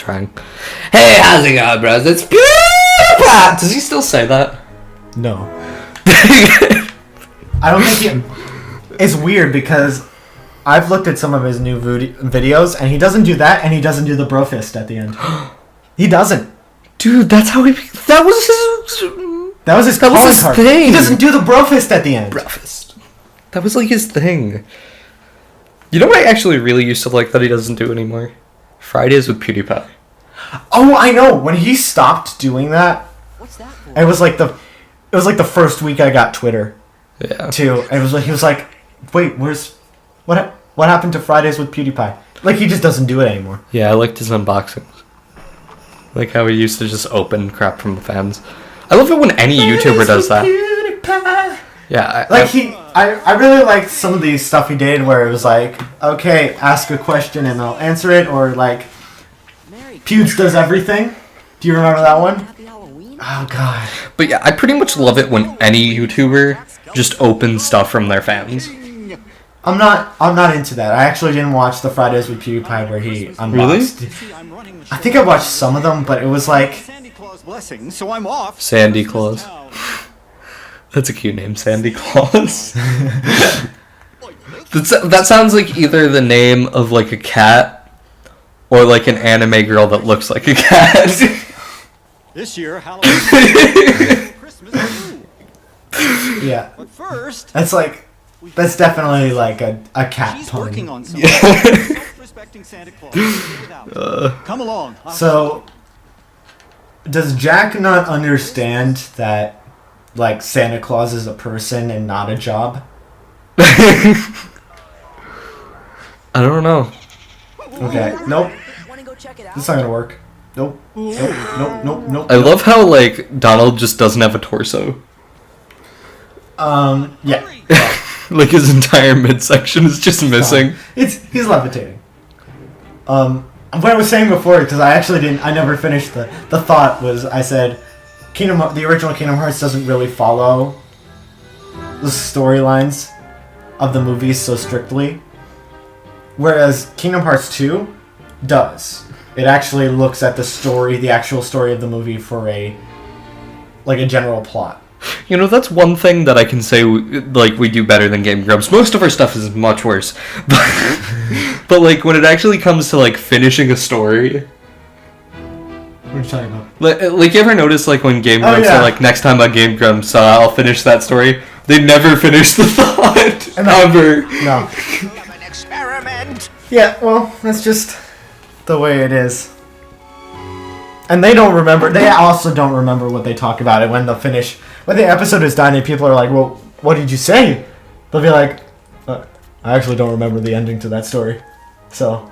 trying. Hey, how's it going, bros? It's PewDiePie! Does he still say that? No. I don't think it's weird because I've looked at some of his new videos and he doesn't do that and he doesn't do the bro fist at the end. He doesn't. Dude, that's how that was his thing. He doesn't do the bro fist at the end. Bro fist. That was like his thing. You know what I actually really used to like that he doesn't do anymore? Fridays with PewDiePie. Oh, I know. When he stopped doing that, what's that for? it was like the first week I got Twitter. Yeah. Too. It was like he was like, "Wait, what happened to Fridays with PewDiePie?" Like he just doesn't do it anymore. Yeah, I liked his unboxings. Like how he used to just open crap from the fans. I love it when any YouTuber does that. PewDiePie. Yeah, I really liked some of the stuff he did where it was like, okay, ask a question and I'll answer it, or like, Pewds does everything. Do you remember that one? Oh god. But yeah, I pretty much love it when any YouTuber just opens stuff from their fans. I'm not into that. I actually didn't watch the Fridays with PewDiePie where he unboxed. Really? I think I watched some of them, but it was like Sandy Claus blessing, so I'm off. Sandy Claus. That's a cute name, Sandy Claus. That sounds like either the name of like a cat or like an anime girl that looks like a cat. This year, Hallow, Christmas too. yeah. But first, That's definitely like a cat she's pun. working on something. Self-respecting Santa Claus. Come along. So, does Jack not understand that, like, Santa Claus is a person and not a job? I don't know. Okay, nope. This is not gonna work. Nope. Nope. I love how like Donald just doesn't have a torso. Yeah. Like his entire midsection is just missing. He's levitating. What I was saying before, because I never finished the thought, was I said the original Kingdom Hearts doesn't really follow the storylines of the movies so strictly, whereas Kingdom Hearts 2 does. It actually looks at the actual story of the movie for a general plot. You know, that's one thing that I can say we do better than Game Grumps. Most of our stuff is much worse. But like when it actually comes to like finishing a story. What are you talking about? Like you ever notice like when Game Grumps are like, next time on Game Grumps I'll finish that story? They never finish the thought. Ever. No. An experiment. Yeah, well, that's just the way it is. And they also don't remember what they talk about it when the episode is done and people are like, well, what did you say? They'll be like, I actually don't remember the ending to that story. So,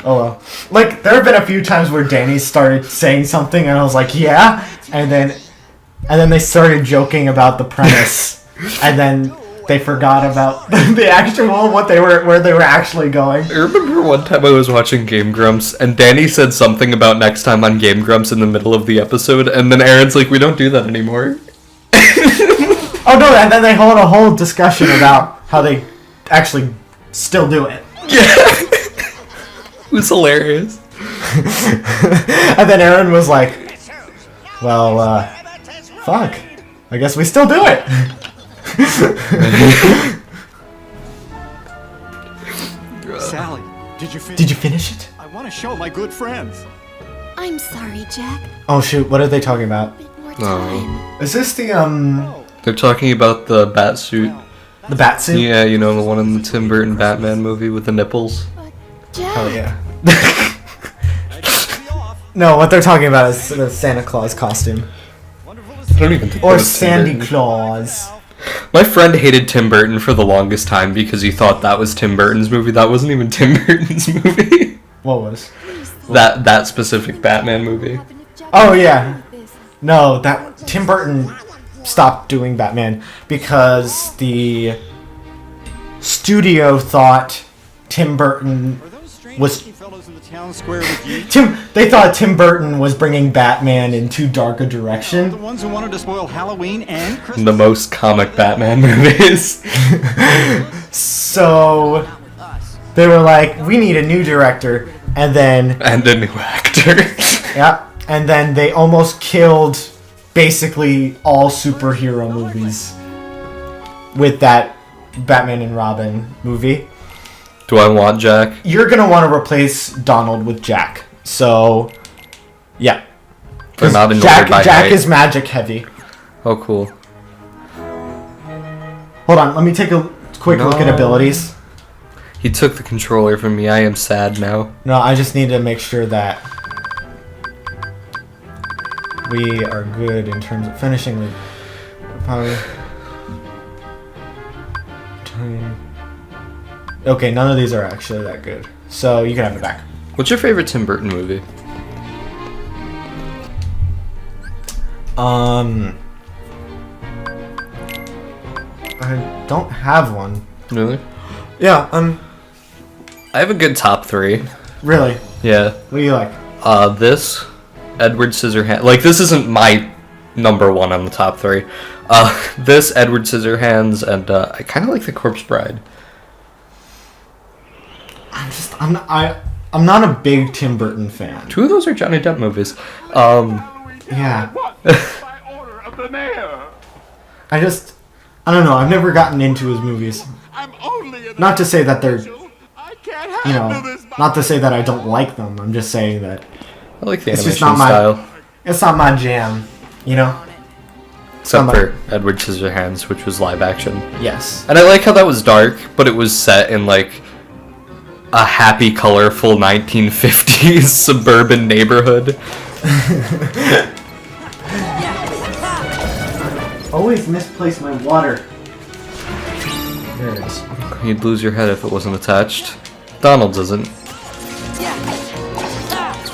oh well. Like, there have been a few times where Danny started saying something and I was like, yeah? And then they started joking about the premise. And then they forgot about the actual where they were actually going. I remember one time I was watching Game Grumps and Danny said something about next time on Game Grumps in the middle of the episode, and then Aaron's like, we don't do that anymore. Oh no, and then they hold a whole discussion about how they actually still do it. Yeah. It was hilarious. And then Aaron was like, well, fuck. I guess we still do it. Sally, did you finish it? I want to show my good friends. I'm sorry, Jack. Oh shoot, what are they talking about? A bit more time. Is this the They're talking about the bat suit. the bat suit? Yeah, you know, the one in the Tim Burton Batman movie with the nipples. But Jack. Oh yeah. No, what they're talking about is the Santa Claus costume. I don't even think that Or was Tim Sandy Burton. Claus. My friend hated Tim Burton for the longest time because he thought that was Tim Burton's movie. That wasn't even Tim Burton's movie. What was? That specific Batman movie. Oh yeah. No, that Tim Burton stopped doing Batman because the studio thought Tim Burton was fellows in the town square with you. They thought Tim Burton was bringing Batman in too dark a The direction. ones who wanted to spoil Halloween and Christmas. The most comic Batman movies. So they were like, we need a new director. And then And a new actor. yeah, and then they almost killed basically all superhero movies with that Batman and Robin movie. Do I want Jack? You're gonna want to replace Donald with Jack. So, yeah. They're not in order by Jack height. is magic heavy. Oh, cool. Hold on, let me take a quick look at No. abilities. He took the controller from me. I am sad now. No, I just need to make sure that we are good in terms of finishing the power. Okay, none of these are actually that good. So you can have it back. What's your favorite Tim Burton movie? I don't have one. Really? Yeah, I have a good top 3. really. Yeah. What do you like? This, Edward Scissorhands. Like, this isn't my number 1 on the top 3. This, Edward Scissorhands, and I kind of like The Corpse Bride. I'm not a big Tim Burton fan. 2 of those are Johnny Depp movies. Yeah. By order of the mayor. I don't know. I've never gotten into his movies. I'm only an Not to say that they're, I can't you handle know, this. not to say that I don't like them. I'm just saying that I like the it's animation just not my, style. it's not my jam, you know? Except not for Edward Scissorhands, which was live action. Yes. And I like how that was dark, but it was set in, like, a happy, colorful 1950s suburban neighborhood. Always misplace my water. There it is. You'd lose your head if it wasn't attached. Donald doesn't. So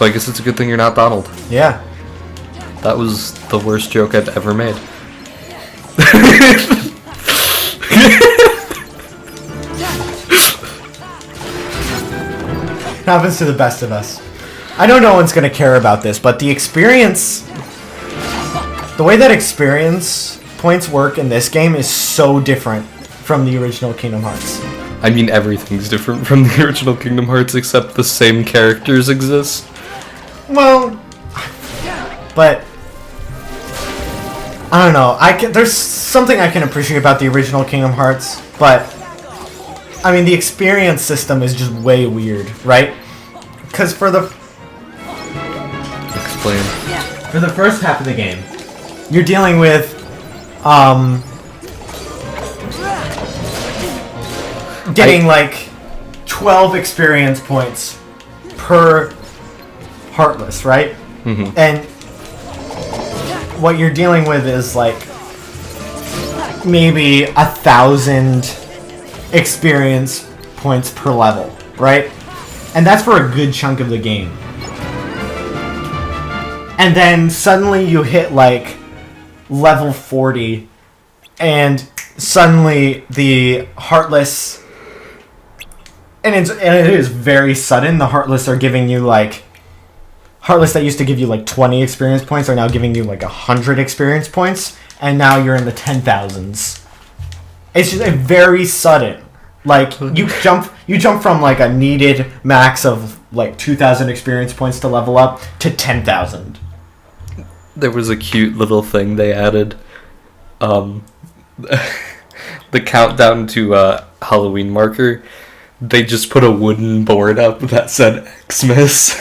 I guess it's a good thing you're not Donald. Yeah. That was the worst joke I've ever made. Happens to the best of us. I know no one's gonna care about this, but the experience, the way that experience points work in this game is so different from the original Kingdom Hearts. I mean, everything's different from the original Kingdom Hearts except the same characters exist. Well, but I don't know. There's something I can appreciate about the original Kingdom Hearts, but I mean the experience system is just way weird, right? Because for the Explain. first half of the game, you're dealing with getting like 12 experience points per Heartless, right? Mm-hmm. And what you're dealing with is like maybe 1,000 experience points per level, right? And that's for a good chunk of the game. And then suddenly you hit like level 40 and suddenly the Heartless, and it is very sudden. The Heartless are giving you like, Heartless that used to give you like 20 experience points are now giving you like 100 experience points, and now you're in the 10,000s. It's just a very sudden. Like you jump from like a needed max of like 2,000 experience points to level up to 10,000. There was a cute little thing they added. The countdown to Halloween marker. They just put a wooden board up that said Xmas.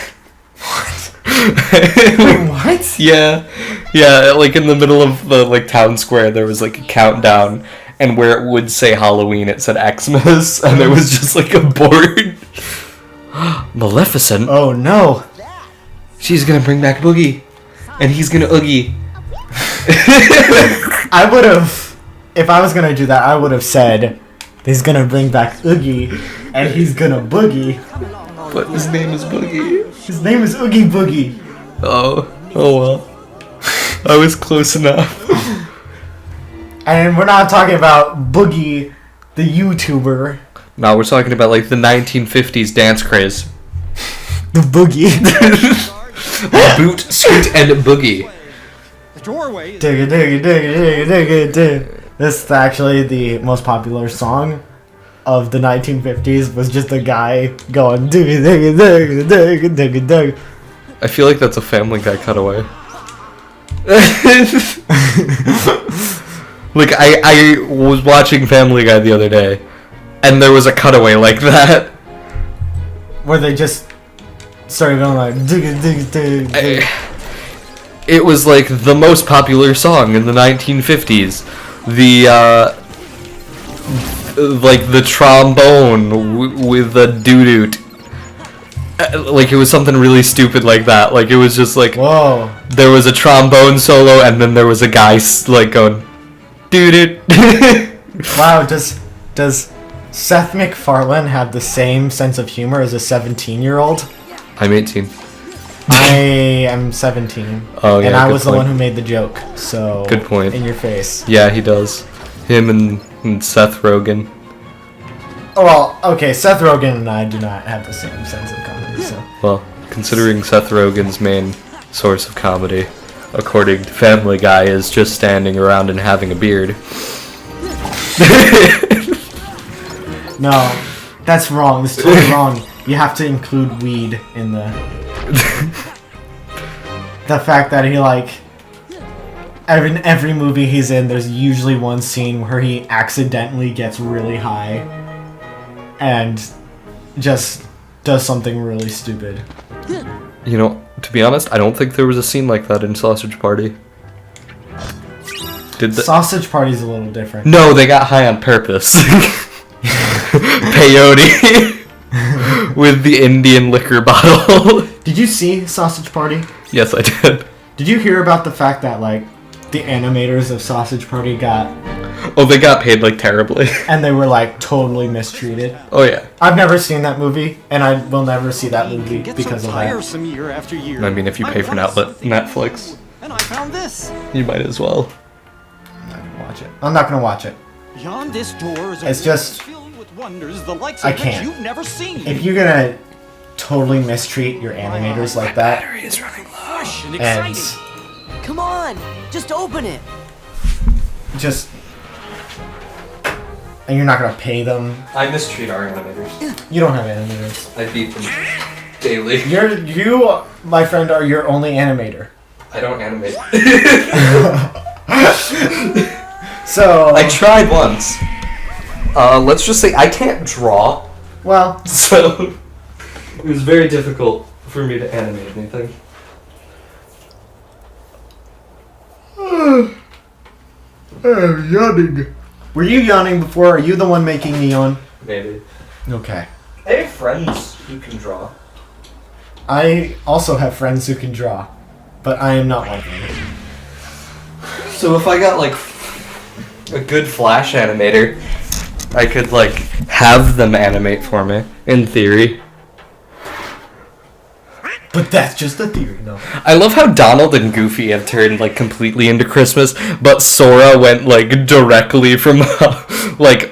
Wait, what? Yeah, like in the middle of the like town square, there was like a countdown, and where it would say Halloween, it said Xmas, and there was just like a board. Maleficent. Oh no! She's gonna bring back Boogie, and he's gonna Oogie. I would have, if I was gonna do that, I would have said, he's gonna bring back Oogie, and he's gonna boogie. But his name is Boogie. His name is Oogie Boogie. Oh well. I was close enough. And we're not talking about Boogie, the YouTuber. No, we're talking about like the 1950s dance craze. The Boogie. Boot, scoot, and boogie. The doorway is Digga, digga, digga, digga, digga, digga. This is actually the most popular song of the 1950s was just a guy going digga digga digga digga digga digga. I feel like that's a Family Guy cutaway. Like, I was watching Family Guy the other day, and there was a cutaway like that. Where they just started going like digga digga digga digga. It was like the most popular song in the 1950s. Like the trombone with the doo-doot. Like, it was something really stupid like that. Like, it was just like, Whoa. there was a trombone solo, and then there was a guy like going doo-doot. Wow, does Seth MacFarlane have the same sense of humor as a 17-year-old? I'm 18. I am 17. Oh, yeah, and I good was the point. one who made the joke, so... Good point. In your face. Yeah, he does. Him and Seth Rogen. Oh, well, okay, Seth Rogen and I do not have the same sense of comedy, so... Well, considering Seth Rogen's main source of comedy, according to Family Guy, is just standing around and having a beard. No, that's wrong. That's totally wrong. You have to include weed in the... The fact that he, like... In every movie he's in, there's usually one scene where he accidentally gets really high and just does something really stupid. You know, to be honest, I don't think there was a scene like that in Sausage Party. Did the... Sausage Party's a little different. No, they got high on purpose. Peyote with the Indian liquor bottle. Did you see Sausage Party? Yes, I did. Did you hear about the fact that, like, the animators of Sausage Party got... Oh, they got paid, like, terribly. And they were, like, totally mistreated? Oh, yeah. I've never seen that movie, and I will never see that movie because of that. Tiresome year after year. I mean, if you pay for Netflix, And I found this. you might as well. Watch it. I'm not gonna watch it. Beyond this door is a It's just- world filled with wonders, the likes I of which can't. you've never seen. If you're gonna totally mistreat your animators like that, Is running low. Fresh and and exciting. Come on, just open it. just... And you're not gonna pay them. I mistreat our animators. You don't have animators. I beat them daily. You, my friend, are your only animator. I don't animate. So... I tried once. Let's just say I can't draw, Well, so it was very difficult for me to animate anything. yawning. Were you yawning before? Are you the one making me yawn? Maybe. Okay. I have friends who can draw. I also have friends who can draw, but I am not one of them. So if I got like a good Flash animator, I could like have them animate for me, in theory. But that's just a theory, no. I love how Donald and Goofy have turned like completely into Christmas, but Sora went like directly from like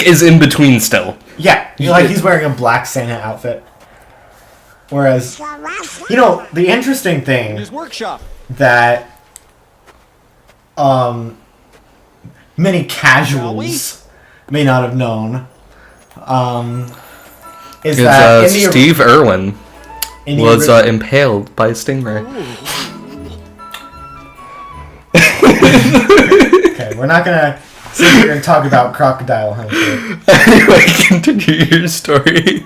is in between still. Yeah, like he's wearing a black Santa outfit. Whereas, you know, the interesting thing His workshop. that many casuals may not have known is that in the Steve Irwin in the was ori- impaled by a stingray. Okay, we're not gonna sit here and talk about Crocodile Hunter. Anyway, continue your story.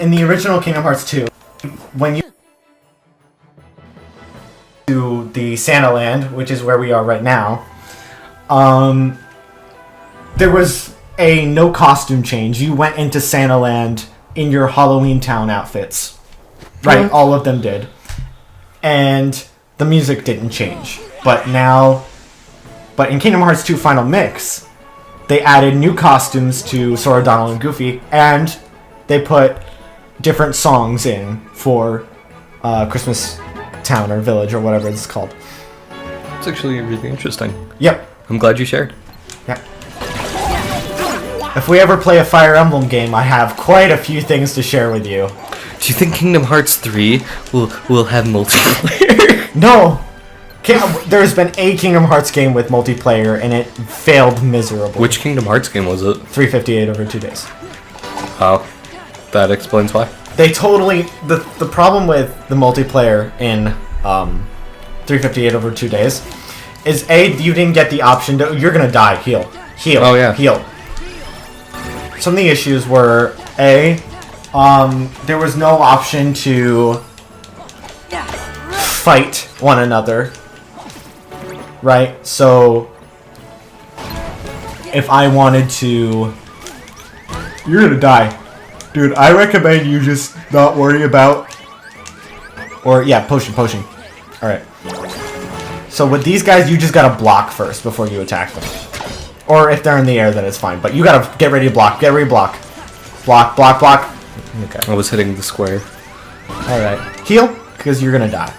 In the original Kingdom Hearts 2, when you to the Santa Land, which is where we are right now, there was a no costume change. You went into Santa Land in your Halloween Town outfits. Right, Mhm. all of them did. And the music didn't change. But in Kingdom Hearts 2 Final Mix, they added new costumes to Sora, Donald, and Goofy, and they put different songs in for Christmas Town or Village or whatever it's called. It's actually really interesting. Yep. I'm glad you shared. Yeah. If we ever play a Fire Emblem game, I have quite a few things to share with you. Do you think Kingdom Hearts 3 will have multiplayer? No! There's been a Kingdom Hearts game with multiplayer, and it failed miserably. Which Kingdom Hearts game was it? 358 over 2 days. Oh, that explains why. They totally... The problem with the multiplayer in 358 over 2 days is, A, you didn't get the option to... You're gonna die. Heal. Heal. Oh, yeah. Heal. Some of the issues were, A, there was no option to fight one another. Right? So, if I wanted to... You're gonna die. Dude, I recommend you just not worry about... Or, yeah, potion. Alright. So with these guys, you just gotta block first before you attack them. Or if they're in the air, then it's fine. But you gotta get ready to block. Get ready to block. Block. Okay. I was hitting the square. Alright. Heal, because you're gonna die.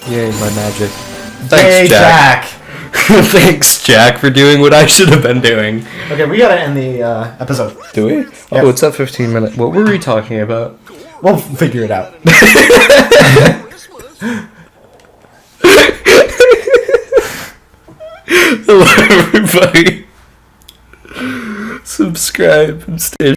Yay, my magic. Yay, Thanks, Jack. Thanks, Jack, for doing what I should have been doing. Okay, we gotta end the episode. Do we? Yeah. Oh, it's at 15 minutes. What were we talking about? We'll figure it out. Hello, everybody. Subscribe and stay